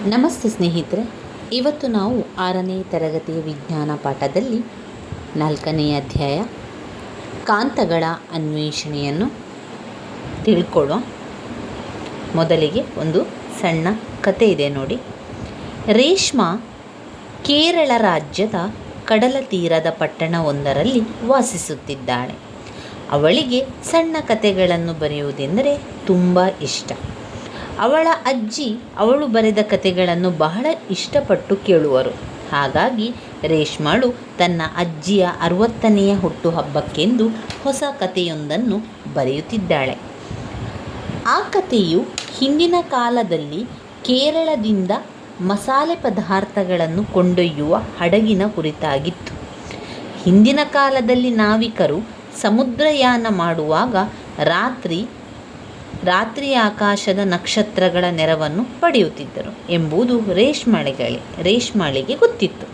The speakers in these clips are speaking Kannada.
ನಮಸ್ತೆ ಸ್ನೇಹಿತರೆ, ಇವತ್ತು ನಾವು 6ನೇ ತರಗತಿಯ ವಿಜ್ಞಾನ ಪಾಠದಲ್ಲಿ 4ನೇ ಅಧ್ಯಾಯ ಕಾಂತಗಳ ಅನ್ವೇಷಣೆಯನ್ನು ತಿಳ್ಕೊಳ್ಳೋ. ಮೊದಲಿಗೆ ಒಂದು ಸಣ್ಣ ಕತೆ ಇದೆ ನೋಡಿ. ರೇಷ್ಮಾ ಕೇರಳ ರಾಜ್ಯದ ಕಡಲ ತೀರದ ಪಟ್ಟಣವೊಂದರಲ್ಲಿ ವಾಸಿಸುತ್ತಿದ್ದಾಳೆ. ಅವಳಿಗೆ ಸಣ್ಣ ಕತೆಗಳನ್ನು ಬರೆಯುವುದೆಂದರೆ ತುಂಬ ಇಷ್ಟ. ಅವಳ ಅಜ್ಜಿ ಅವಳು ಬರೆದ ಕತೆಗಳನ್ನು ಬಹಳ ಇಷ್ಟಪಟ್ಟು ಕೇಳುವರು. ಹಾಗಾಗಿ ರೇಷ್ಮಾಳು ತನ್ನ ಅಜ್ಜಿಯ 60ನೆಯ ಹುಟ್ಟುಹಬ್ಬಕ್ಕೆಂದು ಹೊಸ ಕತೆಯೊಂದನ್ನು ಬರೆಯುತ್ತಿದ್ದಾಳೆ. ಆ ಕತೆಯು ಹಿಂದಿನ ಕಾಲದಲ್ಲಿ ಕೇರಳದಿಂದ ಮಸಾಲೆ ಪದಾರ್ಥಗಳನ್ನು ಕೊಂಡೊಯ್ಯುವ ಹಡಗಿನ ಕುರಿತಾಗಿತ್ತು. ಹಿಂದಿನ ಕಾಲದಲ್ಲಿ ನಾವಿಕರು ಸಮುದ್ರಯಾನ ಮಾಡುವಾಗ ರಾತ್ರಿ ಆಕಾಶದ ನಕ್ಷತ್ರಗಳ ನೆರವನ್ನು ಪಡೆಯುತ್ತಿದ್ದರು ಎಂಬುದು ರೇಷ್ಮಾಳಿಗೆ ಗೊತ್ತಿತ್ತು.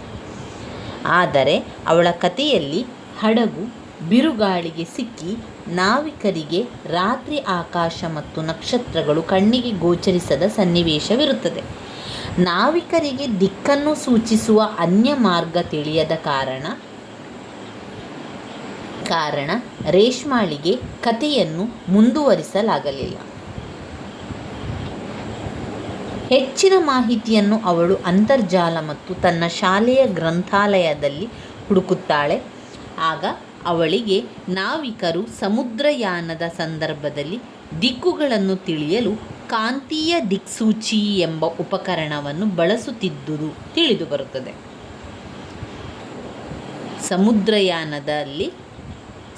ಆದರೆ ಅವಳ ಕಥೆಯಲ್ಲಿ ಹಡಗು ಬಿರುಗಾಳಿಗೆ ಸಿಕ್ಕಿ ನಾವಿಕರಿಗೆ ರಾತ್ರಿ ಆಕಾಶ ಮತ್ತು ನಕ್ಷತ್ರಗಳು ಕಣ್ಣಿಗೆ ಗೋಚರಿಸದ ಸನ್ನಿವೇಶವಿರುತ್ತದೆ. ನಾವಿಕರಿಗೆ ದಿಕ್ಕನ್ನು ಸೂಚಿಸುವ ಅನ್ಯ ಮಾರ್ಗ ತಿಳಿಯದ ಕಾರಣ ರೇಷ್ಮಾಳಿಗೆ ಕಥೆಯನ್ನು ಮುಂದುವರಿಸಲಾಗಲಿಲ್ಲ. ಹೆಚ್ಚಿನ ಮಾಹಿತಿಯನ್ನು ಅವಳು ಅಂತರ್ಜಾಲ ಮತ್ತು ತನ್ನ ಶಾಲೆಯ ಗ್ರಂಥಾಲಯದಲ್ಲಿ ಹುಡುಕುತ್ತಾಳೆ. ಆಗ ಅವಳಿಗೆ ನಾವಿಕರು ಸಮುದ್ರಯಾನದ ಸಂದರ್ಭದಲ್ಲಿ ದಿಕ್ಕುಗಳನ್ನು ತಿಳಿಯಲು ಕಾಂತೀಯ ದಿಕ್ಸೂಚಿ ಎಂಬ ಉಪಕರಣವನ್ನು ಬಳಸುತ್ತಿದ್ದುದು ತಿಳಿದುಬರುತ್ತದೆ.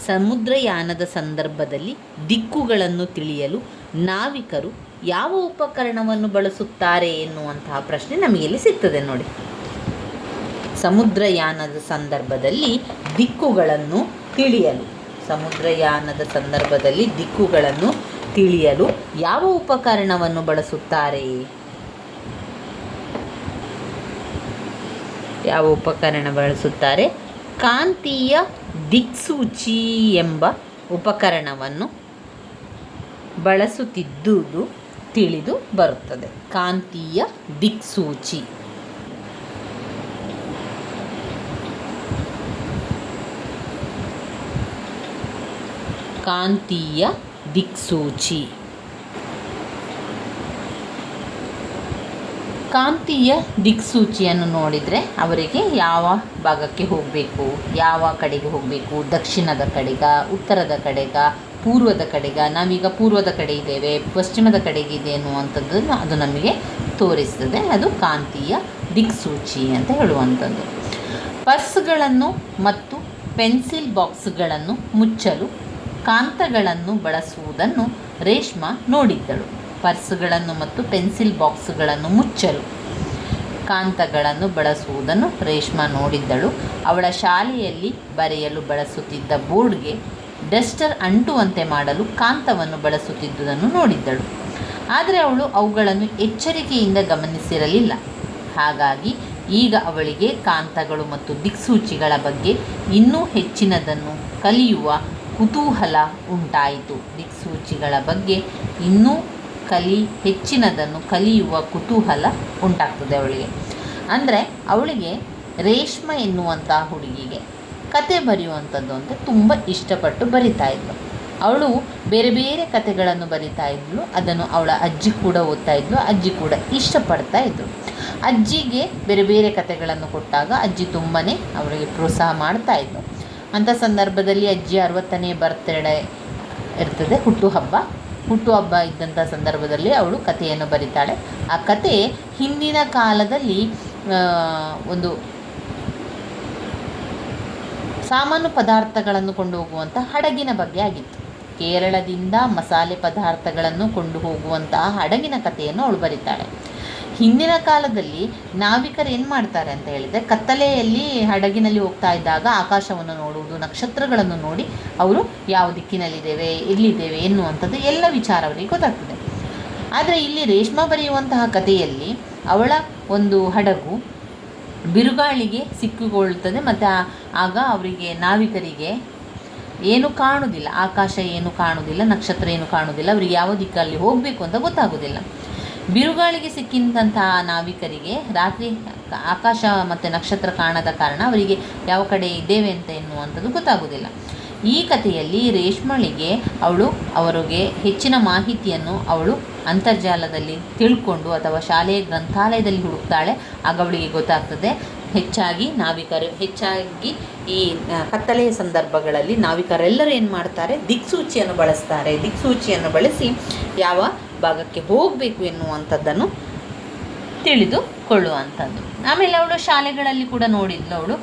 ಸಮುದ್ರಯಾನದ ಸಂದರ್ಭದಲ್ಲಿ ದಿಕ್ಕುಗಳನ್ನು ತಿಳಿಯಲು ನಾವಿಕರು ಯಾವ ಉಪಕರಣವನ್ನು ಬಳಸುತ್ತಾರೆ ಎನ್ನುವಂತಹ ಪ್ರಶ್ನೆ ನಮಗೆ ಇಲ್ಲಿ ಸಿಗ್ತದೆ ನೋಡಿ. ಸಮುದ್ರಯಾನದ ಸಂದರ್ಭದಲ್ಲಿ ದಿಕ್ಕುಗಳನ್ನು ತಿಳಿಯಲು ಯಾವ ಉಪಕರಣವನ್ನು ಬಳಸುತ್ತಾರೆ? ಕಾಂತೀಯ ದಿಕ್ಸೂಚಿ ಎಂಬ ಉಪಕರಣವನ್ನು ಬಳಸುತ್ತಿದ್ದುದು ತಿಳಿದು ಬರುತ್ತದೆ. ಕಾಂತೀಯ ದಿಕ್ಸೂಚಿ. ಕಾಂತೀಯ ದಿಕ್ಸೂಚಿಯನ್ನು ನೋಡಿದರೆ ಅವರಿಗೆ ಯಾವ ಭಾಗಕ್ಕೆ ಹೋಗಬೇಕು, ಯಾವ ಕಡೆಗೆ ಹೋಗಬೇಕು, ದಕ್ಷಿಣದ ಕಡೆಗ, ಉತ್ತರದ ಕಡೆಗ, ಪೂರ್ವದ ಕಡೆಗ, ನಾವೀಗ ಪೂರ್ವದ ಕಡೆ ಇದ್ದೇವೆ, ಪಶ್ಚಿಮದ ಕಡೆಗಿದೆ ಎನ್ನುವಂಥದ್ದನ್ನು ಅದು ನಮಗೆ ತೋರಿಸ್ತದೆ. ಅದು ಕಾಂತೀಯ ದಿಕ್ಸೂಚಿ ಅಂತ ಹೇಳುವಂಥದ್ದು. ಪರ್ಸ್ಗಳನ್ನು ಮತ್ತು ಪೆನ್ಸಿಲ್ ಬಾಕ್ಸ್ಗಳನ್ನು ಮುಚ್ಚಲು ಕಾಂತಗಳನ್ನು ಬಳಸುವುದನ್ನು ರೇಷ್ಮಾ ನೋಡಿದ್ದಳು. ಪರ್ಸ್ಗಳನ್ನು ಮತ್ತು ಪೆನ್ಸಿಲ್ ಬಾಕ್ಸ್ಗಳನ್ನು ಮುಚ್ಚಲು ಕಾಂತಗಳನ್ನು ಬಳಸುವುದನ್ನು ರೇಷ್ಮಾ ನೋಡಿದ್ದಳು. ಅವಳ ಶಾಲೆಯಲ್ಲಿ ಬರೆಯಲು ಬಳಸುತ್ತಿದ್ದ ಬೋರ್ಡ್ಗೆ ಡಸ್ಟರ್ ಅಂಟುವಂತೆ ಮಾಡಲು ಕಾಂತವನ್ನು ಬಳಸುತ್ತಿದ್ದುದನ್ನು ನೋಡಿದ್ದಳು. ಆದರೆ ಅವಳು ಅವುಗಳನ್ನು ಎಚ್ಚರಿಕೆಯಿಂದ ಗಮನಿಸಿರಲಿಲ್ಲ. ಹಾಗಾಗಿ ಈಗ ಅವಳಿಗೆ ಕಾಂತಗಳು ಮತ್ತು ದಿಕ್ಸೂಚಿಗಳ ಬಗ್ಗೆ ಇನ್ನೂ ಹೆಚ್ಚಿನದನ್ನು ಕಲಿಯುವ ಕುತೂಹಲ ಉಂಟಾಯಿತು. ದಿಕ್ಸೂಚಿಗಳ ಬಗ್ಗೆ ಇನ್ನೂ ಹೆಚ್ಚಿನದನ್ನು ಕಲಿಯುವ ಕುತೂಹಲ ಉಂಟಾಗ್ತದೆ ಅವಳಿಗೆ. ಅಂದರೆ ಅವಳಿಗೆ ರೇಷ್ಮಾ ಎನ್ನುವಂಥ ಹುಡುಗಿಗೆ ಕತೆ ಬರೆಯುವಂಥದ್ದು ಅಂತ ತುಂಬ ಇಷ್ಟಪಟ್ಟು ಬರಿತಾ ಇದ್ಳು. ಅವಳು ಬೇರೆ ಬೇರೆ ಕತೆಗಳನ್ನು ಬರಿತಾ ಇದ್ಳು. ಅದನ್ನು ಅವಳ ಅಜ್ಜಿ ಕೂಡ ಓದ್ತಾ ಇದ್ಳು. ಅಜ್ಜಿ ಕೂಡ ಇಷ್ಟಪಡ್ತಾ ಇದ್ಳು. ಅಜ್ಜಿಗೆ ಬೇರೆ ಬೇರೆ ಕತೆಗಳನ್ನು ಕೊಟ್ಟಾಗ ಅಜ್ಜಿ ತುಂಬಾ ಅವಳಿಗೆ ಪ್ರೋತ್ಸಾಹ ಮಾಡ್ತಾ ಇದ್ಳು. ಅಂಥ ಸಂದರ್ಭದಲ್ಲಿ ಅಜ್ಜಿ 60ನೇ ಬರ್ತ್ಡೇ ಇರ್ತದೆ, ಹುಟ್ಟುಹಬ್ಬ ಇದ್ದಂಥ ಸಂದರ್ಭದಲ್ಲಿ ಅವಳು ಕಥೆಯನ್ನು ಬರೀತಾಳೆ. ಆ ಕತೆ ಹಿಂದಿನ ಕಾಲದಲ್ಲಿ ಒಂದು ಸಾಮಾನು ಪದಾರ್ಥಗಳನ್ನು ಕೊಂಡು ಹೋಗುವಂಥ ಹಡಗಿನ ಬಗ್ಗೆ ಆಗಿತ್ತು. ಕೇರಳದಿಂದ ಮಸಾಲೆ ಪದಾರ್ಥಗಳನ್ನು ಕೊಂಡು ಹೋಗುವಂತಹ ಹಡಗಿನ ಕಥೆಯನ್ನು ಅವಳು ಬರೀತಾಳೆ. ಹಿಂದಿನ ಕಾಲದಲ್ಲಿ ನಾವಿಕರು ಏನು ಮಾಡ್ತಾರೆ ಅಂತ ಹೇಳಿದರೆ, ಕತ್ತಲೆಯಲ್ಲಿ ಹಡಗಿನಲ್ಲಿ ಹೋಗ್ತಾ ಇದ್ದಾಗ ಆಕಾಶವನ್ನು ನೋಡುವುದು, ನಕ್ಷತ್ರಗಳನ್ನು ನೋಡಿ ಅವರು ಯಾವ ದಿಕ್ಕಿನಲ್ಲಿದ್ದೇವೆ, ಎಲ್ಲಿದ್ದೇವೆ ಎನ್ನುವಂಥದ್ದು ಎಲ್ಲ ವಿಚಾರ ಅವರಿಗೆ ಗೊತ್ತಾಗ್ತದೆ. ಆದರೆ ಇಲ್ಲಿ ರೇಷ್ಮಾ ಬರೆಯುವಂತಹ ಕಥೆಯಲ್ಲಿ ಅವಳ ಒಂದು ಹಡಗು ಬಿರುಗಾಳಿಗೆ ಸಿಕ್ಕಿಕೊಳ್ಳುತ್ತದೆ. ಮತ್ತು ಆಗ ಅವರಿಗೆ ನಾವಿಕರಿಗೆ ಏನು ಕಾಣುವುದಿಲ್ಲ, ಆಕಾಶ ಏನು ಕಾಣುವುದಿಲ್ಲ, ನಕ್ಷತ್ರ ಏನು ಕಾಣುವುದಿಲ್ಲ, ಅವರಿಗೆ ಯಾವ ದಿಕ್ಕಲ್ಲಿ ಹೋಗಬೇಕು ಅಂತ ಗೊತ್ತಾಗೋದಿಲ್ಲ. ಬಿರುಗಾಳಿಗೆ ಸಿಕ್ಕಿದಂತಹ ನಾವಿಕರಿಗೆ ರಾತ್ರಿ ಆಕಾಶ ಮತ್ತು ನಕ್ಷತ್ರ ಕಾಣದ ಕಾರಣ ಅವರಿಗೆ ಯಾವ ಕಡೆ ಇದ್ದೇವೆ ಅಂತ ಎನ್ನುವಂಥದ್ದು ಗೊತ್ತಾಗೋದಿಲ್ಲ. ಈ ಕಥೆಯಲ್ಲಿ ರೇಷ್ಮಳಿಗೆ ಅವರಿಗೆ ಹೆಚ್ಚಿನ ಮಾಹಿತಿಯನ್ನು ಅವಳು ಅಂತರ್ಜಾಲದಲ್ಲಿ ತಿಳ್ಕೊಂಡು ಅಥವಾ ಶಾಲೆಯ ಗ್ರಂಥಾಲಯದಲ್ಲಿ ಹುಡುಕ್ತಾಳೆ. ಆಗ ಅವಳಿಗೆ ಗೊತ್ತಾಗ್ತದೆ ಹೆಚ್ಚಾಗಿ ಈ ಕತ್ತಲೆಯ ಸಂದರ್ಭಗಳಲ್ಲಿ ನಾವಿಕರೆಲ್ಲರೂ ಏನು ಮಾಡ್ತಾರೆ, ದಿಕ್ಸೂಚಿಯನ್ನು ಬಳಸ್ತಾರೆ. ದಿಕ್ಸೂಚಿಯನ್ನು ಬಳಸಿ ಯಾವ ಭಾಗಕ್ಕೆ ಹೋಗಬೇಕು ಎನ್ನುವಂಥದ್ದನ್ನು ತಿಳಿದುಕೊಳ್ಳುವಂಥದ್ದು. ಆಮೇಲೆ ಅವಳು ಶಾಲೆಗಳಲ್ಲಿ ಕೂಡ ನೋಡಿದ್ಲು, ಅವಳು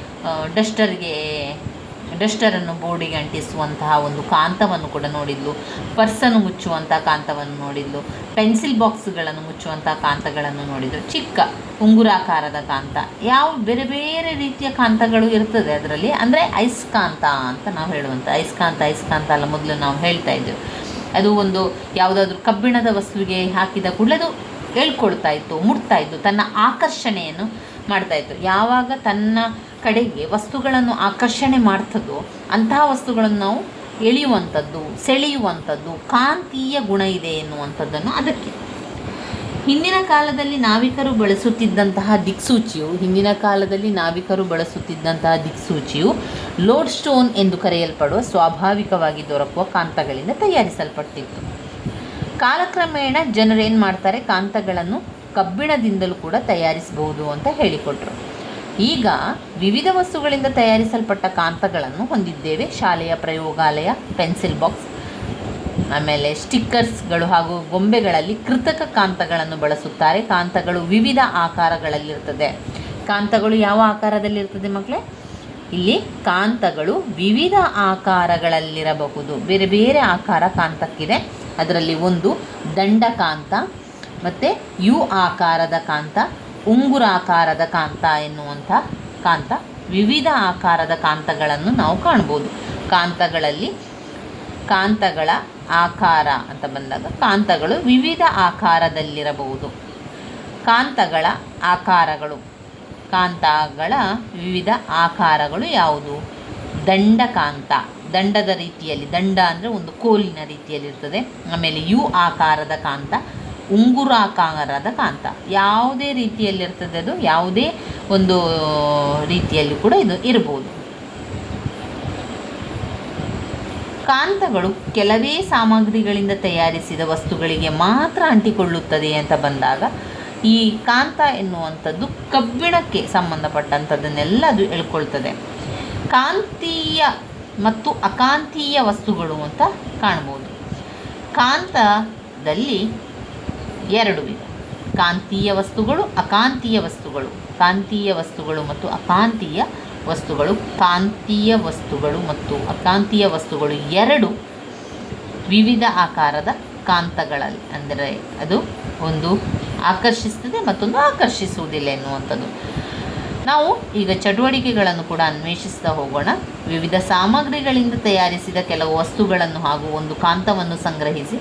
ಡಸ್ಟರನ್ನು ಬೋರ್ಡಿಗೆ ಅಂಟಿಸುವಂತಹ ಒಂದು ಕಾಂತವನ್ನು ಕೂಡ ನೋಡಿದ್ಲು, ಪರ್ಸನ್ನು ಮುಚ್ಚುವಂಥ ಕಾಂತವನ್ನು ನೋಡಿದ್ಲು, ಪೆನ್ಸಿಲ್ ಬಾಕ್ಸ್ಗಳನ್ನು ಮುಚ್ಚುವಂಥ ಕಾಂತಗಳನ್ನು ನೋಡಿದ್ಲು, ಚಿಕ್ಕ ಉಂಗುರಾಕಾರದ ಕಾಂತ, ಯಾವ ಬೇರೆ ಬೇರೆ ರೀತಿಯ ಕಾಂತಗಳು ಇರ್ತದೆ ಅದರಲ್ಲಿ. ಅಂದರೆ ಅಯಸ್ಕಾಂತ ಅಂತ ನಾವು ಹೇಳುವಂಥ ಅಯಸ್ಕಾಂತ ಅಲ್ಲ, ಮೊದಲು ನಾವು ಹೇಳ್ತಾ ಇದ್ದೆವು. ಅದು ಒಂದು ಯಾವುದಾದ್ರೂ ಕಬ್ಬಿಣದ ವಸ್ತುವಿಗೆ ಹಾಕಿದ ಕೂಡಲೇ ಅದು ಹೇಳ್ಕೊಳ್ತಾ ಇತ್ತು, ಮುಟ್ತಾ ಇತ್ತು, ತನ್ನ ಆಕರ್ಷಣೆಯನ್ನು ಮಾಡ್ತಾಯಿತ್ತು. ಯಾವಾಗ ತನ್ನ ಕಡೆಗೆ ವಸ್ತುಗಳನ್ನು ಆಕರ್ಷಣೆ ಮಾಡ್ತದೋ ಅಂತಹ ವಸ್ತುಗಳನ್ನು ನಾವು ಎಳೆಯುವಂಥದ್ದು, ಸೆಳೆಯುವಂಥದ್ದು, ಕಾಂತೀಯ ಗುಣ ಇದೆ ಎನ್ನುವಂಥದ್ದನ್ನು ಅದಕ್ಕೆ. ಹಿಂದಿನ ಕಾಲದಲ್ಲಿ ನಾವಿಕರು ಬಳಸುತ್ತಿದ್ದಂತಹ ದಿಕ್ಸೂಚಿಯು ಲೋಡ್ ಸ್ಟೋನ್ ಎಂದು ಕರೆಯಲ್ಪಡುವ ಸ್ವಾಭಾವಿಕವಾಗಿ ದೊರಕುವ ಕಾಂತಗಳಿಂದ ತಯಾರಿಸಲ್ಪಟ್ಟಿತ್ತು. ಕಾಲಕ್ರಮೇಣ ಜನರು ಏನು ಮಾಡ್ತಾರೆ, ಕಾಂತಗಳನ್ನು ಕಬ್ಬಿಣದಿಂದಲೂ ಕೂಡ ತಯಾರಿಸಬಹುದು ಅಂತ ಹೇಳಿಕೊಟ್ರು. ಈಗ ವಿವಿಧ ವಸ್ತುಗಳಿಂದ ತಯಾರಿಸಲ್ಪಟ್ಟ ಕಾಂತಗಳನ್ನು ಹೊಂದಿದ್ದೇವೆ. ಶಾಲೆಯ ಪ್ರಯೋಗಾಲಯ, ಪೆನ್ಸಿಲ್ ಬಾಕ್ಸ್, ಆಮೇಲೆ ಸ್ಟಿಕ್ಕರ್ಸ್ಗಳು ಹಾಗೂ ಗೊಂಬೆಗಳಲ್ಲಿ ಕೃತಕ ಕಾಂತಗಳನ್ನು ಬಳಸುತ್ತಾರೆ. ಕಾಂತಗಳು ವಿವಿಧ ಆಕಾರಗಳಲ್ಲಿರ್ತದೆ. ಕಾಂತಗಳು ಯಾವ ಆಕಾರದಲ್ಲಿರ್ತದೆ ಮಕ್ಕಳೇ? ಇಲ್ಲಿ ಕಾಂತಗಳು ವಿವಿಧ ಆಕಾರಗಳಲ್ಲಿರಬಹುದು. ಬೇರೆ ಬೇರೆ ಆಕಾರ ಕಾಂತಕ್ಕಿದೆ. ಅದರಲ್ಲಿ ಒಂದು ದಂಡಕಾಂತ, ಮತ್ತು ಯು ಆಕಾರದ ಕಾಂತ, ಉಂಗುರಾಕಾರದ ಕಾಂತ ಎನ್ನುವಂಥ ಕಾಂತ, ವಿವಿಧ ಆಕಾರದ ಕಾಂತಗಳನ್ನು ನಾವು ಕಾಣ್ಬೋದು. ಕಾಂತಗಳ ಆಕಾರ ಅಂತ ಬಂದಾಗ ಕಾಂತಗಳು ವಿವಿಧ ಆಕಾರದಲ್ಲಿರಬಹುದು. ಕಾಂತಗಳ ವಿವಿಧ ಆಕಾರಗಳು ಯಾವುದು? ದಂಡಕಾಂತ, ದಂಡದ ರೀತಿಯಲ್ಲಿ, ದಂಡ ಅಂದರೆ ಒಂದು ಕೋಲಿನ ರೀತಿಯಲ್ಲಿರ್ತದೆ. ಆಮೇಲೆ ಯು ಆಕಾರದ ಕಾಂತ, ಉಂಗುರಾಕಾರದ ಕಾಂತ, ಯಾವುದೇ ರೀತಿಯಲ್ಲಿರ್ತದೆ, ಅದು ಯಾವುದೇ ಒಂದು ರೀತಿಯಲ್ಲಿ ಕೂಡ ಇದು ಇರ್ಬೋದು. ಕಾಂತಗಳು ಕೆಲವೇ ಸಾಮಗ್ರಿಗಳಿಂದ ತಯಾರಿಸಿದ ವಸ್ತುಗಳಿಗೆ ಮಾತ್ರ ಅಂಟಿಕೊಳ್ಳುತ್ತದೆ ಅಂತ ಬಂದಾಗ ಈ ಕಾಂತ ಎನ್ನುವಂಥದ್ದು ಕಬ್ಬಿಣಕ್ಕೆ ಸಂಬಂಧಪಟ್ಟಂಥದ್ದನ್ನೆಲ್ಲ ಅದು ಎಳ್ಕೊಳ್ತದೆ. ಕಾಂತೀಯ ಮತ್ತು ಅಕಾಂತೀಯ ವಸ್ತುಗಳು ಅಂತ ಕಾಣ್ಬೋದು. ಕಾಂತದಲ್ಲಿ ಎರಡು ವಿಧ: ಕಾಂತೀಯ ವಸ್ತುಗಳು, ಅಕಾಂತೀಯ ವಸ್ತುಗಳು. ಕಾಂತೀಯ ವಸ್ತುಗಳು ಮತ್ತು ಅಕಾಂತೀಯ ವಸ್ತುಗಳು. ಕಾಂತೀಯ ವಸ್ತುಗಳು ಮತ್ತು ಅಕಾಂತೀಯ ವಸ್ತುಗಳು ಎರಡು ವಿವಿಧ ಆಕಾರದ ಕಾಂತಗಳಲ್ಲಿ, ಅಂದರೆ ಅದು ಒಂದು ಆಕರ್ಷಿಸ್ತದೆ, ಮತ್ತೊಂದು ಆಕರ್ಷಿಸುವುದಿಲ್ಲ ಎನ್ನುವಂಥದ್ದು. ನಾವು ಈಗ ಚಟುವಟಿಕೆಗಳನ್ನು ಕೂಡ ಅನ್ವೇಷಿಸ್ತಾ ಹೋಗೋಣ. ವಿವಿಧ ಸಾಮಗ್ರಿಗಳಿಂದ ತಯಾರಿಸಿದ ಕೆಲವು ವಸ್ತುಗಳನ್ನು ಹಾಗೂ ಒಂದು ಕಾಂತವನ್ನು ಸಂಗ್ರಹಿಸಿ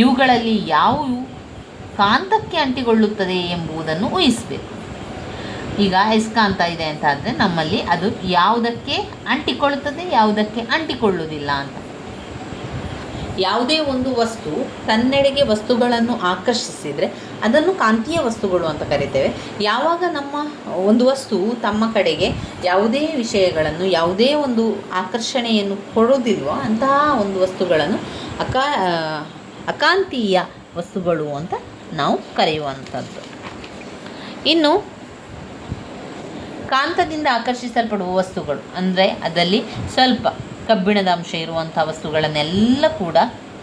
ಇವುಗಳಲ್ಲಿ ಯಾವುವು ಕಾಂತಕ್ಕೆ ಅಂಟಿಕೊಳ್ಳುತ್ತದೆ ಎಂಬುದನ್ನು ಊಹಿಸಬೇಕು. ಈಗ ಅಯಸ್ಕಾಂತ ಇದೆ ಅಂತ ಆದರೆ ನಮ್ಮಲ್ಲಿ ಅದು ಯಾವುದಕ್ಕೆ ಅಂಟಿಕೊಳ್ಳುತ್ತದೆ, ಯಾವುದಕ್ಕೆ ಅಂಟಿಕೊಳ್ಳುವುದಿಲ್ಲ ಅಂತ. ಯಾವುದೇ ಒಂದು ವಸ್ತು ತನ್ನೆಡೆಗೆ ವಸ್ತುಗಳನ್ನು ಆಕರ್ಷಿಸಿದರೆ ಅದನ್ನು ಕಾಂತೀಯ ವಸ್ತುಗಳು ಅಂತ ಕರಿತೇವೆ. ಯಾವಾಗ ನಮ್ಮ ಒಂದು ವಸ್ತು ತಮ್ಮ ಕಡೆಗೆ ಯಾವುದೇ ವಿಷಯಗಳನ್ನು, ಯಾವುದೇ ಒಂದು ಆಕರ್ಷಣೆಯನ್ನು ಕೊಡೋದಿಲ್ವೋ ಅಂತಹ ಒಂದು ವಸ್ತುಗಳನ್ನು ಅಕಾಂತೀಯ ವಸ್ತುಗಳು ಅಂತ ನಾವು ಕರೆಯುವಂಥದ್ದು. ಇನ್ನು ಕಾಂತದಿಂದ ಆಕರ್ಷಿಸಲ್ಪಡುವ ವಸ್ತುಗಳು ಅಂದರೆ ಅದರಲ್ಲಿ ಸ್ವಲ್ಪ ಕಬ್ಬಿಣದ ಅಂಶ ಇರುವಂಥ ವಸ್ತುಗಳನ್ನೆಲ್ಲ ಕೂಡ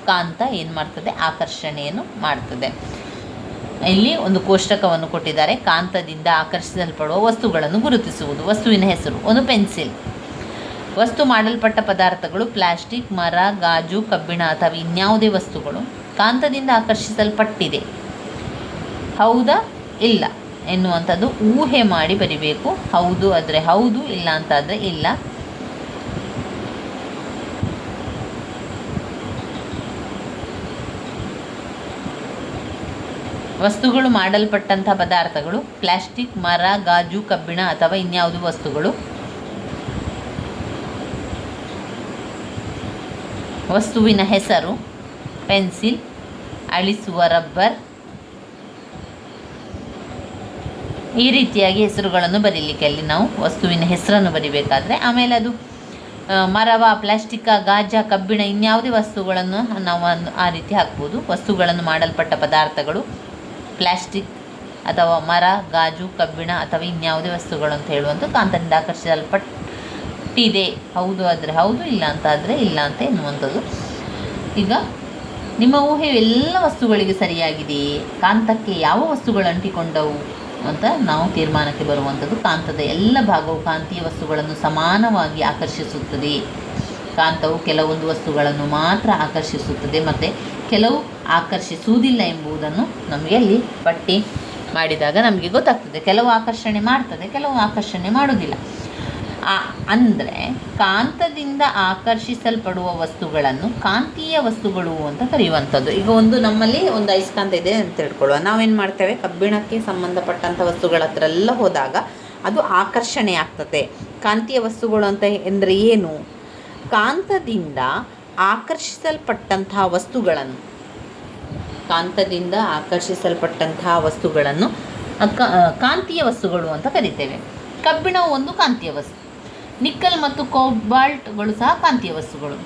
ಕಾಂತ ಏನು ಮಾಡ್ತದೆ, ಆಕರ್ಷಣೆಯನ್ನು ಮಾಡ್ತದೆ. ಇಲ್ಲಿ ಒಂದು ಕೋಷ್ಟಕವನ್ನು ಕೊಟ್ಟಿದ್ದಾರೆ. ಕಾಂತದಿಂದ ಆಕರ್ಷಿಸಲ್ಪಡುವ ವಸ್ತುಗಳನ್ನು ಗುರುತಿಸುವುದು. ವಸ್ತುವಿನ ಹೆಸರು: ಒಂದು ಪೆನ್ಸಿಲ್. ವಸ್ತು ಮಾಡಲ್ಪಟ್ಟ ಪದಾರ್ಥಗಳು: ಪ್ಲಾಸ್ಟಿಕ್, ಮರ, ಗಾಜು, ಕಬ್ಬಿಣ ಅಥವಾ ಇನ್ಯಾವುದೇ ವಸ್ತುಗಳು ಕಾಂತದಿಂದ ಆಕರ್ಷಿಸಲ್ಪಟ್ಟಿದೆ. ಹೌದಾ ಇಲ್ಲ ಎನ್ನುವಂಥದ್ದು ಊಹೆ ಮಾಡಿ ಬರಿಬೇಕು. ಹೌದು ಆದರೆ ಹೌದು, ಇಲ್ಲ ಅಂತಾದರೆ ಇಲ್ಲ. ವಸ್ತುಗಳು ಮಾಡಲ್ಪಟ್ಟಂಥ ಪದಾರ್ಥಗಳು: ಪ್ಲಾಸ್ಟಿಕ್, ಮರ, ಗಾಜು, ಕಬ್ಬಿಣ ಅಥವಾ ಇನ್ಯಾವುದು ವಸ್ತುಗಳು. ವಸ್ತುವಿನ ಹೆಸರು: ಪೆನ್ಸಿಲ್, ಅಳಿಸುವ ರಬ್ಬರ್, ಈ ರೀತಿಯಾಗಿ ಹೆಸರುಗಳನ್ನು ಬರೀಲಿಕ್ಕೆ ಅಲ್ಲಿ ನಾವು ವಸ್ತುವಿನ ಹೆಸರನ್ನು ಬರಿಬೇಕಾದ್ರೆ, ಆಮೇಲೆ ಅದು ಮರವ, ಪ್ಲಾಸ್ಟಿಕ್ಕ, ಗಾಜ, ಕಬ್ಬಿಣ, ಇನ್ಯಾವುದೇ ವಸ್ತುಗಳನ್ನು ನಾವು ಆ ರೀತಿ ಹಾಕ್ಬೋದು. ವಸ್ತುಗಳನ್ನು ಮಾಡಲ್ಪಟ್ಟ ಪದಾರ್ಥಗಳು ಪ್ಲಾಸ್ಟಿಕ್ ಅಥವಾ ಮರ, ಗಾಜು, ಕಬ್ಬಿಣ ಅಥವಾ ಇನ್ಯಾವುದೇ ವಸ್ತುಗಳು ಅಂತ ಹೇಳುವಂಥ ಕಾಂತದಿಂದ ಆಕರ್ಷಿಸಲ್ಪಟ್ಟಿದೆ. ಹೌದು ಆದರೆ ಹೌದು, ಇಲ್ಲ ಅಂತ ಆದರೆ ಇಲ್ಲ ಅಂತ ಎನ್ನುವಂಥದ್ದು. ಈಗ ನಿಮ್ಮ ಊಹೆ ಎಲ್ಲ ವಸ್ತುಗಳಿಗೆ ಸರಿಯಾಗಿದೆಯೇ, ಕಾಂತಕ್ಕೆ ಯಾವ ವಸ್ತುಗಳು ಅಂಟಿಕೊಂಡವು ಅಂತ ನಾವು ತೀರ್ಮಾನಕ್ಕೆ ಬರುವಂಥದ್ದು. ಕಾಂತದ ಎಲ್ಲ ಭಾಗವು ಕಾಂತೀಯ ವಸ್ತುಗಳನ್ನು ಸಮಾನವಾಗಿ ಆಕರ್ಷಿಸುತ್ತದೆ. ಕಾಂತವು ಕೆಲವೊಂದು ವಸ್ತುಗಳನ್ನು ಮಾತ್ರ ಆಕರ್ಷಿಸುತ್ತದೆ ಮತ್ತು ಕೆಲವು ಆಕರ್ಷಿಸುವುದಿಲ್ಲ ಎಂಬುದನ್ನು ನಮಗೆ ಅಲ್ಲಿ ಪಟ್ಟಿ ಮಾಡಿದಾಗ ನಮಗೆ ಗೊತ್ತಾಗ್ತದೆ. ಕೆಲವು ಆಕರ್ಷಣೆ ಮಾಡ್ತದೆ, ಕೆಲವು ಆಕರ್ಷಣೆ ಮಾಡೋದಿಲ್ಲ. ಅಂದರೆ ಕಾಂತದಿಂದ ಆಕರ್ಷಿಸಲ್ಪಡುವ ವಸ್ತುಗಳನ್ನು ಕಾಂತೀಯ ವಸ್ತುಗಳು ಅಂತ ಕರೆಯುವಂಥದ್ದು. ಈಗ ನಮ್ಮಲ್ಲಿ ಒಂದು ಅಯಸ್ಕಾಂತ ಇದೆ ಅಂತ ತಿಳ್ಕೊಳ್ಳುವ. ನಾವೇನು ಮಾಡ್ತೇವೆ, ಕಬ್ಬಿಣಕ್ಕೆ ಸಂಬಂಧಪಟ್ಟಂಥ ವಸ್ತುಗಳ ಹತ್ರ ಎಲ್ಲ ಹೋದಾಗ ಅದು ಆಕರ್ಷಣೆ ಆಗ್ತದೆ. ಕಾಂತೀಯ ವಸ್ತುಗಳು ಅಂತ ಅಂದರೆ ಏನು? ಕಾಂತದಿಂದ ಆಕರ್ಷಿಸಲ್ಪಟ್ಟಂತಹ ವಸ್ತುಗಳನ್ನು ಕಾಂತೀಯ ವಸ್ತುಗಳು ಅಂತ ಕರಿತೇವೆ. ಕಬ್ಬಿಣವು ಒಂದು ಕಾಂತೀಯ ವಸ್ತು. ನಿಕ್ಕಲ್ ಮತ್ತು ಕೋಬಾಲ್ಟ್ಗಳು ಸಹ ಕಾಂತೀಯ ವಸ್ತುಗಳು.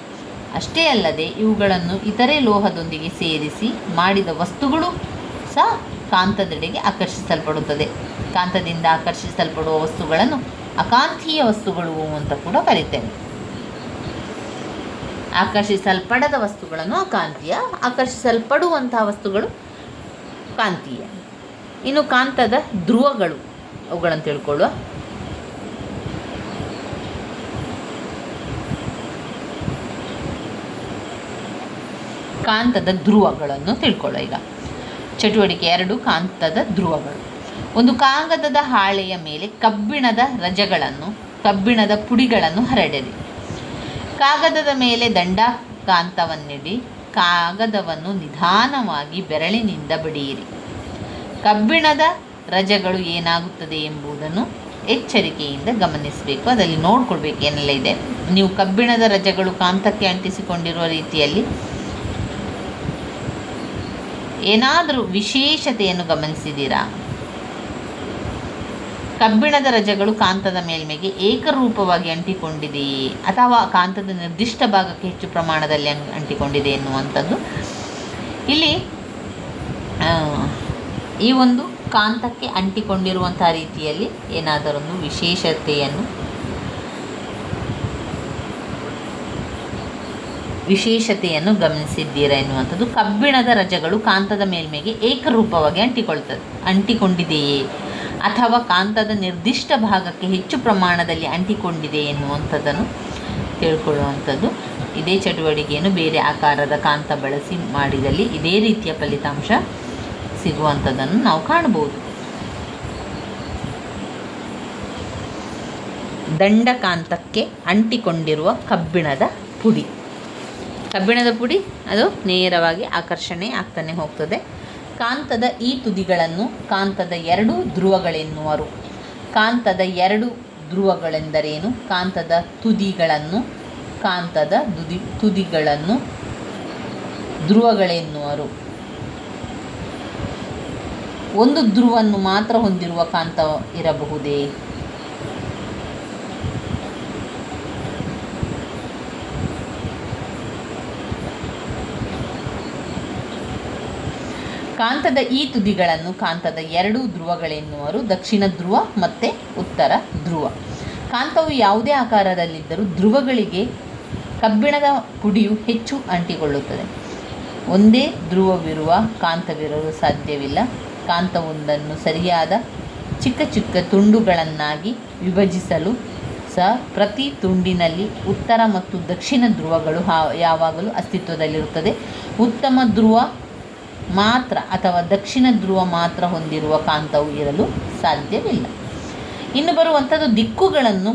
ಅಷ್ಟೇ ಅಲ್ಲದೆ ಇವುಗಳನ್ನು ಇತರೆ ಲೋಹದೊಂದಿಗೆ ಸೇರಿಸಿ ಮಾಡಿದ ವಸ್ತುಗಳು ಸಹ ಕಾಂತದೆಡೆಗೆ ಆಕರ್ಷಿಸಲ್ಪಡುತ್ತದೆ. ಕಾಂತದಿಂದ ಆಕರ್ಷಿಸಲ್ಪಡುವ ವಸ್ತುಗಳನ್ನು ಅಕಾಂತೀಯ ವಸ್ತುಗಳು ಅಂತ ಕೂಡ ಕರಿತೇವೆ. ಆಕರ್ಷಿಸಲ್ಪಡದ ವಸ್ತುಗಳನ್ನು ಅಕಾಂತೀಯ, ಆಕರ್ಷಿಸಲ್ಪಡುವಂತಹ ವಸ್ತುಗಳು ಕಾಂತೀಯ. ಇನ್ನು ಕಾಂತದ ಧ್ರುವಗಳು, ಅವುಗಳನ್ನು ತಿಳ್ಕೊಳ್ಳುವ. ಕಾಂತದ ಧ್ರುವಗಳನ್ನು ತಿಳ್ಕೊಳ್ಳೋ. ಈಗ ಚಟುವಟಿಕೆ 2, ಕಾಂತದ ಧ್ರುವಗಳು. ಒಂದು ಕಾಗದದ ಹಾಳೆಯ ಮೇಲೆ ಕಬ್ಬಿಣದ ಪುಡಿಗಳನ್ನು ಹರಡಿರಿ. ಕಾಗದದ ಮೇಲೆ ದಂಡಕಾಂತವನ್ನಿಡಿ ಕಾಗದವನ್ನು ನಿಧಾನವಾಗಿ ಬೆರಳಿನಿಂದ ಬಡಿಯಿರಿ. ಕಬ್ಬಿಣದ ರಜಗಳು ಏನಾಗುತ್ತದೆ ಎಂಬುದನ್ನು ಎಚ್ಚರಿಕೆಯಿಂದ ಗಮನಿಸಬೇಕು. ಅದರಲ್ಲಿ ನೋಡ್ಕೊಳ್ಬೇಕು ಏನೆಲ್ಲ ಇದೆ. ನೀವು ಕಬ್ಬಿಣದ ರಜಗಳು ಕಾಂತಕ್ಕೆ ಅಂಟಿಸಿಕೊಂಡಿರುವ ರೀತಿಯಲ್ಲಿ ಏನಾದರೂ ವಿಶೇಷತೆಯನ್ನು ಗಮನಿಸಿದ್ದೀರಾ? ಕಬ್ಬಿಣದ ರಜಗಳು ಕಾಂತದ ಮೇಲ್ಮೆಗೆ ಏಕರೂಪವಾಗಿ ಅಂಟಿಕೊಂಡಿದೆಯೇ ಅಥವಾ ಕಾಂತದ ನಿರ್ದಿಷ್ಟ ಭಾಗಕ್ಕೆ ಹೆಚ್ಚು ಪ್ರಮಾಣದಲ್ಲಿ ಅಂಟಿಕೊಂಡಿದೆ ಎನ್ನುವಂಥದ್ದು. ಇಲ್ಲಿ ಈ ಒಂದು ಕಾಂತಕ್ಕೆ ಅಂಟಿಕೊಂಡಿರುವಂಥ ರೀತಿಯಲ್ಲಿ ಏನಾದರೊಂದು ವಿಶೇಷತೆಯನ್ನು ಗಮನಿಸಿದ್ದೀರಾ ಎನ್ನುವಂಥದ್ದು. ಕಬ್ಬಿಣದ ರಜಗಳು ಕಾಂತದ ಮೇಲ್ಮೆಗೆ ಏಕರೂಪವಾಗಿ ಅಂಟಿಕೊಂಡಿದೆಯೇ ಅಥವಾ ಕಾಂತದ ನಿರ್ದಿಷ್ಟ ಭಾಗಕ್ಕೆ ಹೆಚ್ಚು ಪ್ರಮಾಣದಲ್ಲಿ ಅಂಟಿಕೊಂಡಿದೆ ಎನ್ನುವಂಥದ್ದನ್ನು ತಿಳ್ಕೊಳ್ಳುವಂಥದ್ದು. ಇದೇ ಚಟುವಟಿಕೆಯನ್ನು ಬೇರೆ ಆಕಾರದ ಕಾಂತ ಬಳಸಿ ಮಾಡಿದಲ್ಲಿ ಇದೇ ರೀತಿಯ ಫಲಿತಾಂಶ ಸಿಗುವಂಥದ್ದನ್ನು ನಾವು ಕಾಣಬಹುದು. ದಂಡಕಾಂತಕ್ಕೆ ಅಂಟಿಕೊಂಡಿರುವ ಕಬ್ಬಿಣದ ಪುಡಿ ಅದು ನೇರವಾಗಿ ಆಕರ್ಷಣೆ ಆಗ್ತಾನೆ ಹೋಗ್ತದೆ. ಕಾಂತದ ಈ ತುದಿಗಳನ್ನು ಕಾಂತದ 2 ಧ್ರುವಗಳೆನ್ನುವರು. ಕಾಂತದ 2 ಧ್ರುವಗಳೆಂದರೇನು? ಕಾಂತದ ತುದಿಗಳನ್ನು ಧ್ರುವಗಳೆನ್ನುವರು. ಒಂದು ಧ್ರುವನ್ನು ಮಾತ್ರ ಹೊಂದಿರುವ ಕಾಂತ ಇರಬಹುದೇ? ಕಾಂತದ ಈ ತುದಿಗಳನ್ನು ಕಾಂತದ 2 ಧ್ರುವಗಳೆನ್ನುವರು. ದಕ್ಷಿಣ ಧ್ರುವ ಮತ್ತು ಉತ್ತರ ಧ್ರುವ. ಕಾಂತವು ಯಾವುದೇ ಆಕಾರದಲ್ಲಿದ್ದರೂ ಧ್ರುವಗಳಿಗೆ ಕಬ್ಬಿಣದ ಪುಡಿಯು ಹೆಚ್ಚು ಅಂಟಿಕೊಳ್ಳುತ್ತದೆ. ಒಂದೇ ಧ್ರುವವಿರುವ ಕಾಂತವಿರಲು ಸಾಧ್ಯವಿಲ್ಲ. ಕಾಂತವೊಂದನ್ನು ಸರಿಯಾದ ಚಿಕ್ಕ ಚಿಕ್ಕ ತುಂಡುಗಳನ್ನಾಗಿ ವಿಭಜಿಸಲು ಸಹ ಪ್ರತಿ ತುಂಡಿನಲ್ಲಿ ಉತ್ತರ ಮತ್ತು ದಕ್ಷಿಣ ಧ್ರುವಗಳು ಯಾವಾಗಲೂ ಅಸ್ತಿತ್ವದಲ್ಲಿರುತ್ತದೆ. ಉತ್ತಮ ಧ್ರುವ ಮಾತ್ರ ಅಥವಾ ದಕ್ಷಿಣ ಧ್ರುವ ಮಾತ್ರ ಹೊಂದಿರುವ ಕಾಂತವು ಇರಲು ಸಾಧ್ಯವಿಲ್ಲ. ಇನ್ನು ಬರುವಂಥದ್ದು ದಿಕ್ಕುಗಳನ್ನು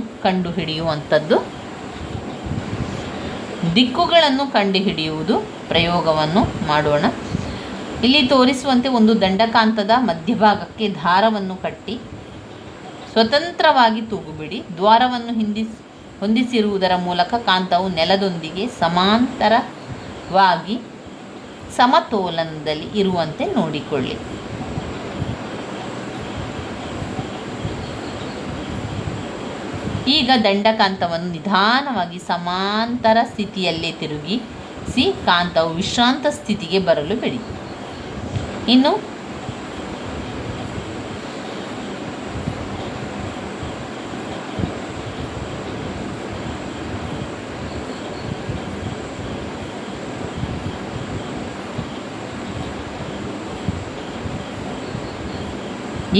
ಕಂಡುಹಿಡಿಯುವುದು ಪ್ರಯೋಗವನ್ನು ಮಾಡೋಣ. ಇಲ್ಲಿ ತೋರಿಸುವಂತೆ ಒಂದು ದಂಡಕಾಂತದ ಮಧ್ಯಭಾಗಕ್ಕೆ ದಾರವನ್ನು ಕಟ್ಟಿ ಸ್ವತಂತ್ರವಾಗಿ ತೂಗುಬಿಡಿ. ದ್ವಾರವನ್ನು ಹೊಂದಿಸಿರುವುದರ ಮೂಲಕ ಕಾಂತವು ನೆಲದೊಂದಿಗೆ ಸಮಾಂತರವಾಗಿ ಸಮತೋಲನದಲ್ಲಿ ಇರುವಂತೆ ನೋಡಿಕೊಳ್ಳಿ. ಈಗ ದಂಡಕಾಂತವನ್ನು ನಿಧಾನವಾಗಿ ಸಮಾಂತರ ಸ್ಥಿತಿಯಲ್ಲೇ ತಿರುಗಿಸಿ ಕಾಂತವು ವಿಶ್ರಾಂತ ಸ್ಥಿತಿಗೆ ಬರಲು ಬಿಡಿ. ಇನ್ನು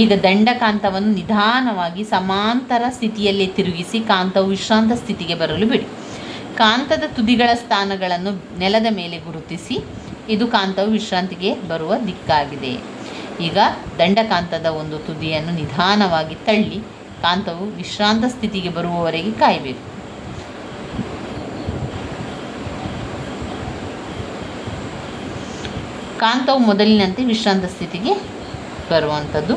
ಈಗ ದಂಡಕಾಂತವನ್ನು ನಿಧಾನವಾಗಿ ಸಮಾಂತರ ಸ್ಥಿತಿಯಲ್ಲಿ ತಿರುಗಿಸಿ ಕಾಂತವು ವಿಶ್ರಾಂತ ಸ್ಥಿತಿಗೆ ಬರಲು ಬಿಡಿ. ಕಾಂತದ ತುದಿಗಳ ಸ್ಥಾನಗಳನ್ನು ನೆಲದ ಮೇಲೆ ಗುರುತಿಸಿ. ಇದು ಕಾಂತವು ವಿಶ್ರಾಂತಿಗೆ ಬರುವ ದಿಕ್ಕಾಗಿದೆ. ಈಗ ದಂಡಕಾಂತದ ಒಂದು ತುದಿಯನ್ನು ನಿಧಾನವಾಗಿ ತಳ್ಳಿ ಕಾಂತವು ವಿಶ್ರಾಂತ ಸ್ಥಿತಿಗೆ ಬರುವವರೆಗೆ ಕಾಯಬೇಕು. ಕಾಂತವು ಮೊದಲಿನಂತೆ ವಿಶ್ರಾಂತ ಸ್ಥಿತಿಗೆ ಬರುವಂಥದ್ದು.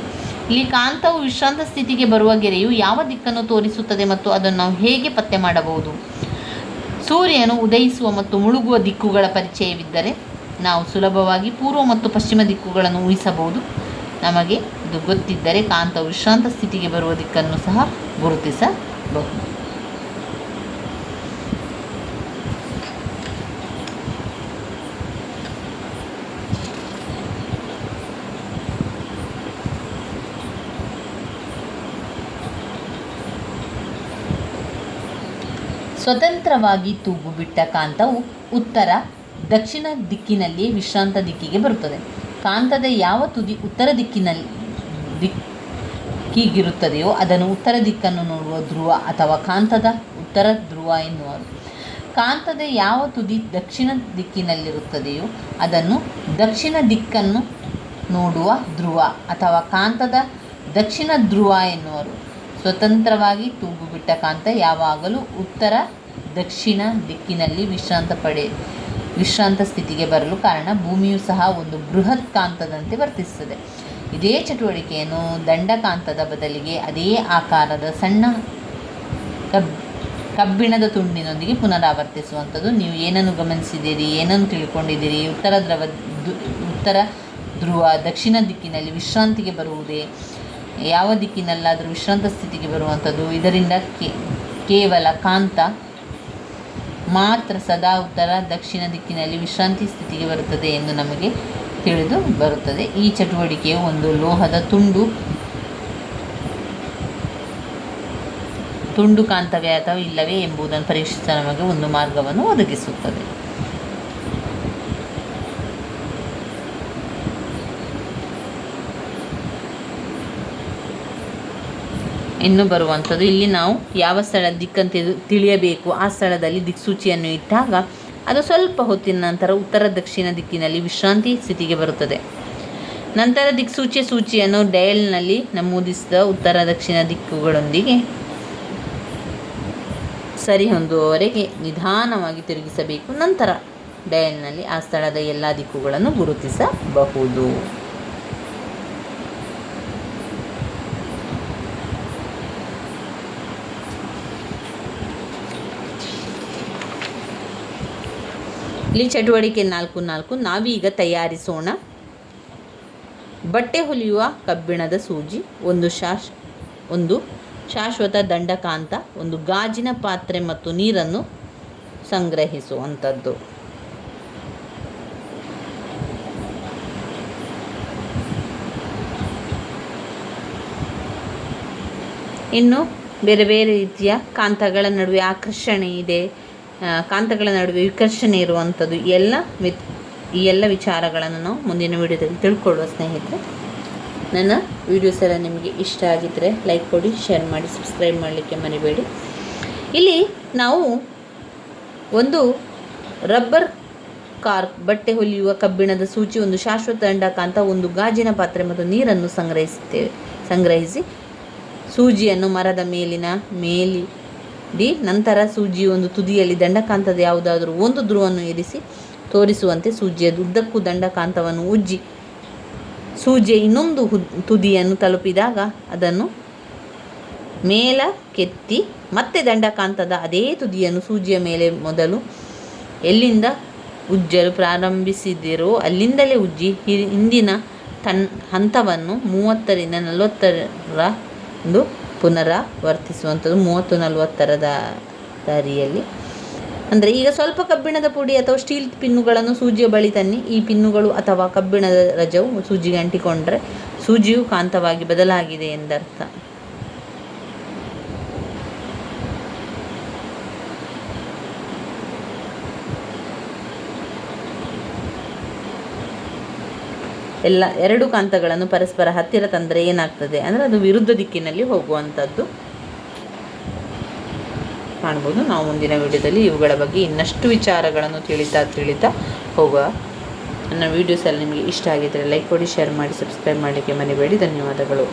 ಇಲ್ಲಿ ಕಾಂತವು ವಿಶ್ರಾಂತ ಸ್ಥಿತಿಗೆ ಬರುವ ಗೆರೆಯು ಯಾವ ದಿಕ್ಕನ್ನು ತೋರಿಸುತ್ತದೆ ಮತ್ತು ಅದನ್ನು ನಾವು ಹೇಗೆ ಪತ್ತೆ ಮಾಡಬಹುದು? ಸೂರ್ಯನು ಉದಯಿಸುವ ಮತ್ತು ಮುಳುಗುವ ದಿಕ್ಕುಗಳ ಪರಿಚಯವಿದ್ದರೆ ನಾವು ಸುಲಭವಾಗಿ ಪೂರ್ವ ಮತ್ತು ಪಶ್ಚಿಮ ದಿಕ್ಕುಗಳನ್ನು ಊಹಿಸಬಹುದು. ನಮಗೆ ಇದು ಗೊತ್ತಿದ್ದರೆ ಕಾಂತವು ವಿಶ್ರಾಂತ ಸ್ಥಿತಿಗೆ ಬರುವ ದಿಕ್ಕನ್ನು ಸಹ ಗುರುತಿಸಬಹುದು. ಸ್ವತಂತ್ರವಾಗಿ ತೂಗು ಬಿಟ್ಟ ಕಾಂತವು ಉತ್ತರ ದಕ್ಷಿಣ ದಿಕ್ಕಿನಲ್ಲಿ ವಿಶ್ರಾಂತ ದಿಕ್ಕಿಗೆ ಬರುತ್ತದೆ. ಕಾಂತದ ಯಾವ ತುದಿ ಉತ್ತರ ದಿಕ್ಕಿಗಿರುತ್ತದೆಯೋ ಅದನ್ನು ಉತ್ತರ ದಿಕ್ಕನ್ನು ನೋಡುವ ಧ್ರುವ ಅಥವಾ ಕಾಂತದ ಉತ್ತರ ಧ್ರುವ ಎನ್ನುವರು. ಕಾಂತದ ಯಾವ ತುದಿ ದಕ್ಷಿಣ ದಿಕ್ಕಿನಲ್ಲಿರುತ್ತದೆಯೋ ಅದನ್ನು ದಕ್ಷಿಣ ದಿಕ್ಕನ್ನು ನೋಡುವ ಧ್ರುವ ಅಥವಾ ಕಾಂತದ ದಕ್ಷಿಣ ಧ್ರುವ ಎನ್ನುವರು. ಸ್ವತಂತ್ರವಾಗಿ ತೂಗು ಬಿಟ್ಟ ಕಾಂತ ಯಾವಾಗಲೂ ಉತ್ತರ ದಕ್ಷಿಣ ದಿಕ್ಕಿನಲ್ಲಿ ವಿಶ್ರಾಂತ ಸ್ಥಿತಿಗೆ ಬರಲು ಕಾರಣ ಭೂಮಿಯು ಸಹ ಒಂದು ಬೃಹತ್ ಕಾಂತದಂತೆ ವರ್ತಿಸುತ್ತದೆ. ಇದೇ ಚಟುವಟಿಕೆಯನ್ನು ದಂಡಕಾಂತದ ಬದಲಿಗೆ ಅದೇ ಆಕಾರದ ಸಣ್ಣ ಕಬ್ಬಿಣದ ತುಂಡಿನೊಂದಿಗೆ ಪುನರಾವರ್ತಿಸುವಂಥದ್ದು. ನೀವು ಏನನ್ನು ಗಮನಿಸಿದ್ದೀರಿ, ಏನನ್ನು ತಿಳ್ಕೊಂಡಿದ್ದೀರಿ? ಉತ್ತರ ಧ್ರುವ ದಕ್ಷಿಣ ದಿಕ್ಕಿನಲ್ಲಿ ವಿಶ್ರಾಂತಿಗೆ ಬರುವುದೇ, ಯಾವ ದಿಕ್ಕಿನಲ್ಲಾದರೂ ವಿಶ್ರಾಂತ ಸ್ಥಿತಿಗೆ ಬರುವಂಥದ್ದು. ಇದರಿಂದ ಕೇವಲ ಕಾಂತ ಮಾತ್ರ ಸದಾ ಉತ್ತರ ದಕ್ಷಿಣ ದಿಕ್ಕಿನಲ್ಲಿ ವಿಶ್ರಾಂತಿ ಸ್ಥಿತಿಗೆ ಬರುತ್ತದೆ ಎಂದು ನಮಗೆ ತಿಳಿದು ಬರುತ್ತದೆ. ಈ ಚಟುವಟಿಕೆಯು ಒಂದು ಲೋಹದ ತುಂಡು ಕಾಂತವೇ ಅಥವಾ ಇಲ್ಲವೇ ಎಂಬುದನ್ನು ಪರೀಕ್ಷಿಸಲು ನಮಗೆ ಒಂದು ಮಾರ್ಗವನ್ನು ಒದಗಿಸುತ್ತದೆ. ಇನ್ನು ಬರುವಂಥದ್ದು, ಇಲ್ಲಿ ನಾವು ಯಾವ ಸ್ಥಳ ದಿಕ್ಕಂತ ತಿಳಿಯಬೇಕು. ಆ ಸ್ಥಳದಲ್ಲಿ ದಿಕ್ಸೂಚಿಯನ್ನು ಇಟ್ಟಾಗ ಅದು ಸ್ವಲ್ಪ ಹೊತ್ತಿನ ನಂತರ ಉತ್ತರ ದಕ್ಷಿಣ ದಿಕ್ಕಿನಲ್ಲಿ ವಿಶ್ರಾಂತಿ ಸ್ಥಿತಿಗೆ ಬರುತ್ತದೆ. ನಂತರ ದಿಕ್ಸೂಚಿಯ ಸೂಚಿಯನ್ನು ಡಯಲ್ನಲ್ಲಿ ನಮೂದಿಸಿದ ಉತ್ತರ ದಕ್ಷಿಣ ದಿಕ್ಕುಗಳೊಂದಿಗೆ ಸರಿಹೊಂದುವವರೆಗೆ ನಿಧಾನವಾಗಿ ತಿರುಗಿಸಬೇಕು. ನಂತರ ಡಯಲ್ನಲ್ಲಿ ಆ ಸ್ಥಳದ ಎಲ್ಲ ದಿಕ್ಕುಗಳನ್ನು ಗುರುತಿಸಬಹುದು. ಇಲ್ಲಿ ಚಟುವಟಿಕೆ 4.4 ನಾವೀಗ ತಯಾರಿಸೋಣ. ಬಟ್ಟೆ ಹೊಲಿಯುವ ಕಬ್ಬಿಣದ ಸೂಜಿ, ಒಂದು ಶಾಶ್ವತ ದಂಡಕಾಂತ, ಒಂದು ಗಾಜಿನ ಪಾತ್ರೆ ಮತ್ತು ನೀರನ್ನು ಸಂಗ್ರಹಿಸುವಂಥದ್ದು. ಇನ್ನು ಬೇರೆ ಬೇರೆ ರೀತಿಯ ಕಾಂತಗಳ ನಡುವೆ ಆಕರ್ಷಣೆ ಇದೆ, ಕಾಂತಗಳ ನಡುವೆ ವಿಕರ್ಷಣೆ ಇರುವಂಥದ್ದು. ಈ ಎಲ್ಲ ವಿಚಾರಗಳನ್ನು ನಾವು ಮುಂದಿನ ವಿಡಿಯೋದಲ್ಲಿ ತಿಳ್ಕೊಳ್ಳುವ ಸ್ನೇಹಿತರೆ. ನನ್ನ ವಿಡಿಯೋಸ್ ಎಲ್ಲ ನಿಮಗೆ ಇಷ್ಟ ಆಗಿದ್ದರೆ ಲೈಕ್ ಕೊಡಿ, ಶೇರ್ ಮಾಡಿ, ಸಬ್ಸ್ಕ್ರೈಬ್ ಮಾಡಲಿಕ್ಕೆ ಮರಿಬೇಡಿ. ಇಲ್ಲಿ ನಾವು ಒಂದು ರಬ್ಬರ್ ಕಾರ್ಕ್, ಬಟ್ಟೆ ಹೊಲಿಯುವ ಕಬ್ಬಿಣದ ಸೂಚಿ, ಒಂದು ಶಾಶ್ವತ ದಂಡಕಾಂತ, ಒಂದು ಗಾಜಿನ ಪಾತ್ರೆ ಮತ್ತು ನೀರನ್ನು ಸಂಗ್ರಹಿಸಿ ಸೂಜಿಯನ್ನು ಮರದ ಮೇಲಿಡಿ ನಂತರ ಸೂಜಿಯ ಒಂದು ತುದಿಯಲ್ಲಿ ದಂಡಕಾಂತದ ಯಾವುದಾದರೂ ಒಂದು ಧ್ರುವನ್ನು ಇರಿಸಿ ತೋರಿಸುವಂತೆ ಸೂಜಿಯ ಉದ್ದಕ್ಕೂ ದಂಡಕಾಂತವನ್ನು ಉಜ್ಜಿ ಸೂಜಿಯ ಇನ್ನೊಂದು ತುದಿಯನ್ನು ತಲುಪಿದಾಗ ಅದನ್ನು ಮೇಲಕ್ಕೆತ್ತಿ ಮತ್ತೆ ದಂಡಕಾಂತದ ಅದೇ ತುದಿಯನ್ನು ಸೂಜಿಯ ಮೇಲೆ ಮೊದಲು ಎಲ್ಲಿಂದ ಉಜ್ಜಲು ಪ್ರಾರಂಭಿಸಿದಿರೋ ಅಲ್ಲಿಂದಲೇ ಉಜ್ಜಿ ಹಿಂದಿನ ಹಂತವನ್ನು 30 ರಿಂದ 40 ಪುನರಾವರ್ತಿಸುವಂಥದ್ದು 30-40 ದಾರಿಯಲ್ಲಿ. ಅಂದರೆ ಈಗ ಸ್ವಲ್ಪ ಕಬ್ಬಿಣದ ಪುಡಿ ಅಥವಾ ಸ್ಟೀಲ್ ಪಿನ್ನುಗಳನ್ನು ಸೂಜಿಯ ಬಳಿ ತನ್ನಿ. ಈ ಪಿನ್ನುಗಳು ಅಥವಾ ಕಬ್ಬಿಣದ ರಜವು ಸೂಜಿಗೆ ಅಂಟಿಕೊಂಡ್ರೆ ಸೂಜಿಯು ಕಾಂತವಾಗಿ ಬದಲಾಗಿದೆ ಎಂದರ್ಥ. ಎರಡು ಕಾಂತಗಳನ್ನು ಪರಸ್ಪರ ಹತ್ತಿರ ತಂದರೆ ಏನಾಗ್ತದೆ ಅಂದರೆ ಅದು ವಿರುದ್ಧ ದಿಕ್ಕಿನಲ್ಲಿ ಹೋಗುವಂಥದ್ದು ಕಾಣ್ಬೋದು. ನಾವು ಮುಂದಿನ ವಿಡಿಯೋದಲ್ಲಿ ಇವುಗಳ ಬಗ್ಗೆ ಇನ್ನಷ್ಟು ವಿಚಾರಗಳನ್ನು ತಿಳಿತಾ ಹೋಗುವ. ನನ್ನ ವೀಡಿಯೋಸ್ ಎಲ್ಲ ನಿಮಗೆ ಇಷ್ಟ ಆಗಿದ್ದರೆ ಲೈಕ್ ಕೊಡಿ, ಶೇರ್ ಮಾಡಿ, ಸಬ್ಸ್ಕ್ರೈಬ್ ಮಾಡಲಿಕ್ಕೆ ಮರಿಬೇಡಿ. ಧನ್ಯವಾದಗಳು.